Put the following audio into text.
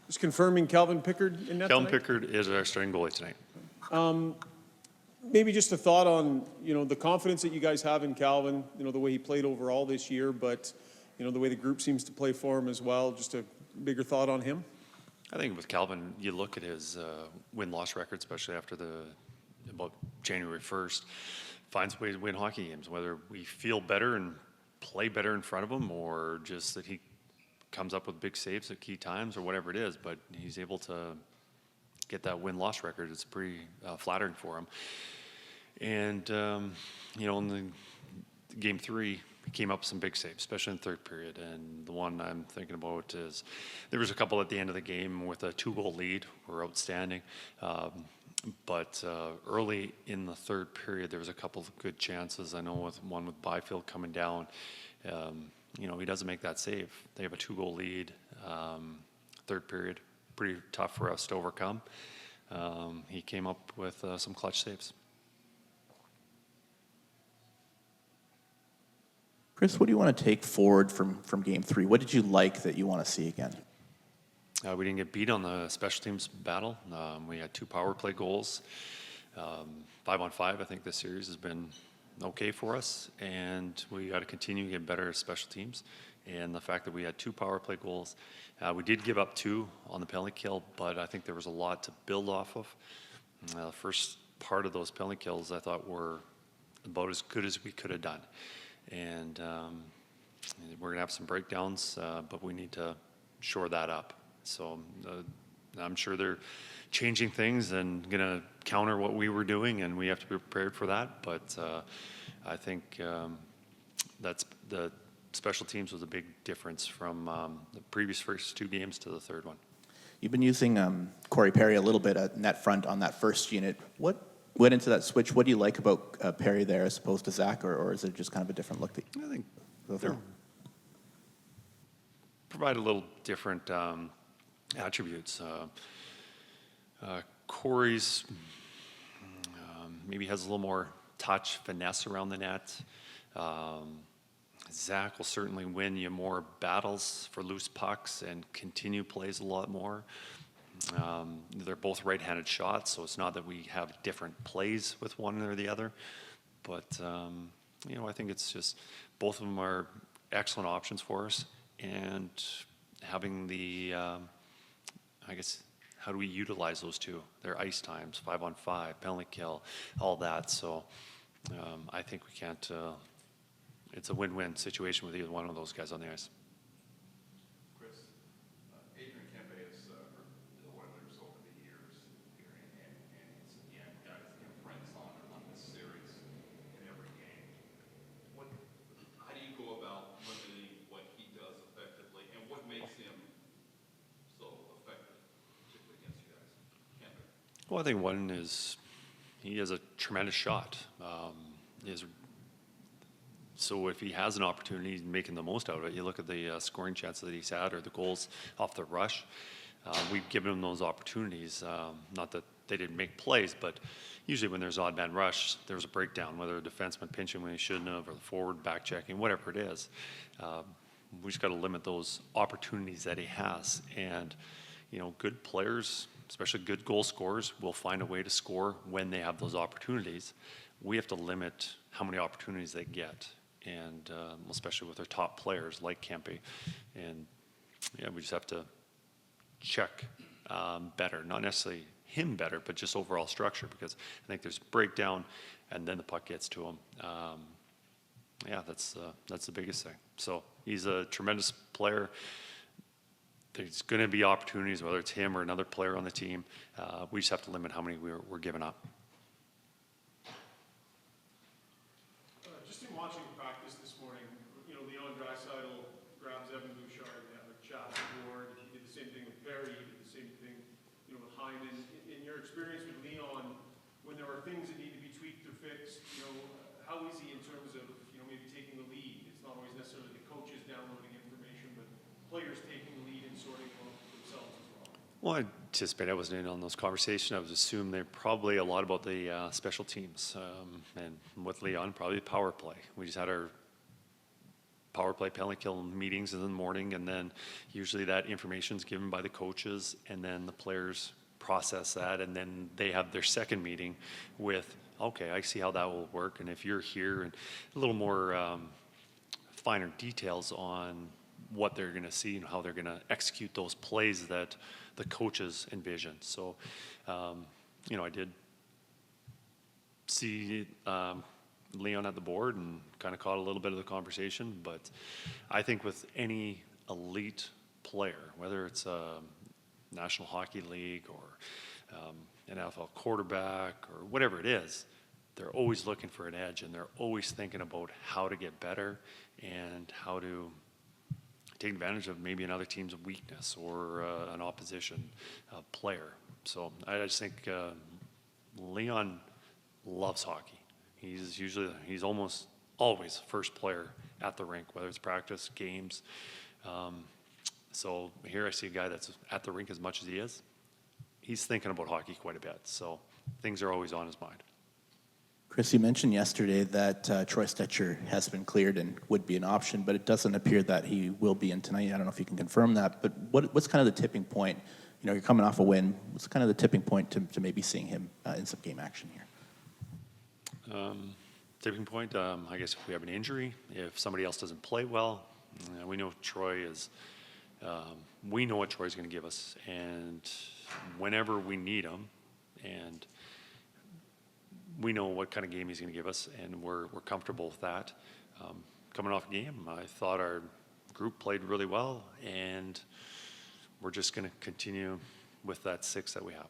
Just confirming Calvin Pickard in net Calvin tonight? Pickard is our starting goalie tonight. Maybe just a thought on, the confidence that you guys have in Calvin, the way he played overall this year, but, the way the group seems to play for him as well. Just a bigger thought on him? I think with Calvin, you look at his win-loss record, especially after about January 1st, finds ways to win hockey games, whether we feel better and play better in front of him or just that he comes up with big saves at key times or whatever it is, but he's able to get that win-loss record. It's pretty flattering for him. And, in the game 3, he came up with some big saves, especially in the third period. And the one I'm thinking about is there was a couple at the end of the game with a 2-goal lead were outstanding. But early in the third period, there was a couple of good chances. I know with one with Byfield coming down, he doesn't make that save. They have a 2-goal lead, third period. Pretty tough for us to overcome. He came up with some clutch saves. Kris, what do you want to take forward from Game 3? What did you like that you want to see again? We didn't get beat on the special teams battle. We had 2 power play goals. 5-on-5, I think this series has been okay for us, and we got to continue to get better at special teams. And the fact that we had 2 power play goals, we did give up 2 on the penalty kill, but I think there was a lot to build off of. The first part of those penalty kills I thought were about as good as we could have done. And we're going to have some breakdowns, but we need to shore that up. So I'm sure they're changing things and going to counter what we were doing, and we have to be prepared for that. But I think that's the special teams was a big difference from the previous first 2 games to the third one. You've been using Corey Perry a little bit at net front on that first unit. What went into that switch? What do you like about Perry there as opposed to Zach, or is it just kind of a different look? I think they provide a little different attributes. Corey's maybe has a little more touch, finesse around the net. Zach will certainly win you more battles for loose pucks and continue plays a lot more. They're both right-handed shots, so it's not that we have different plays with one or the other. But, I think it's just both of them are excellent options for us. And having the, how do we utilize those 2? Their ice times, 5-on-5, penalty kill, all that. So I think we can't, it's a win-win situation with either one of those guys on the ice. Kempe is the Oilers over the years here, and he's again got his imprints on this series in every game. How do you go about limiting what he does effectively, and what makes him so effective, particularly against you guys? Kempe. Well, I think one is he has a tremendous shot. So if he has an opportunity, he's making the most out of it. You look at the scoring chances that he's had or the goals off the rush. We've given him those opportunities. Not that they didn't make plays, but usually when there's odd man rush, there's a breakdown, whether a defenseman pinching when he shouldn't have or the forward back checking, whatever it is. We just got to limit those opportunities that he has. And, good players, especially good goal scorers, will find a way to score when they have those opportunities. We have to limit how many opportunities they get. And especially with our top players like Kempe. And we just have to check better, not necessarily him better, but just overall structure, because I think there's breakdown and then the puck gets to him. That's the biggest thing. So he's a tremendous player. There's going to be opportunities, whether it's him or another player on the team. We just have to limit how many we're giving up. Just in watching practice this morning, Leon Draisaitl grabs Evan Bouchard and have a chat with Ward. He did the same thing with Perry. He did the same thing, with Hyman. In your experience with Leon, when there are things that need to be tweaked or fixed, how is he in terms of, maybe taking the lead? It's not always necessarily the coaches downloading information, but players taking the lead and sorting themselves as well. Well, I anticipate I wasn't in on those conversations. I would assume they're probably a lot about the special teams. And with Leon, probably power play. We just had our power play, penalty kill meetings in the morning, and then usually that information is given by the coaches, and then the players process that, and then they have their second meeting with, okay, I see how that will work, and if you're here, and a little more finer details on what they're going to see and how they're going to execute those plays that the coaches envision. So, I did see Leon at the board and kind of caught a little bit of the conversation, but I think with any elite player, whether it's a National Hockey League or an NFL quarterback or whatever it is, they're always looking for an edge, and they're always thinking about how to get better and how to take advantage of maybe another team's weakness or an opposition player. So I just think Leon loves hockey. He's almost always first player at the rink, whether it's practice, games. So here I see a guy that's at the rink as much as he is. He's thinking about hockey quite a bit, so things are always on his mind. Kris, you mentioned yesterday that Troy Stetcher has been cleared and would be an option, but it doesn't appear that he will be in tonight. I don't know if you can confirm that, but what's kind of the tipping point? You're coming off a win. What's kind of the tipping point to maybe seeing him in some game action here? Tipping point, I guess if we have an injury, if somebody else doesn't play well, we know Troy is, we know what Troy's going to give us, and whenever we need him, and we know what kind of game he's going to give us, and we're comfortable with that. Coming off a game, I thought our group played really well, and we're just going to continue with that 6 that we have.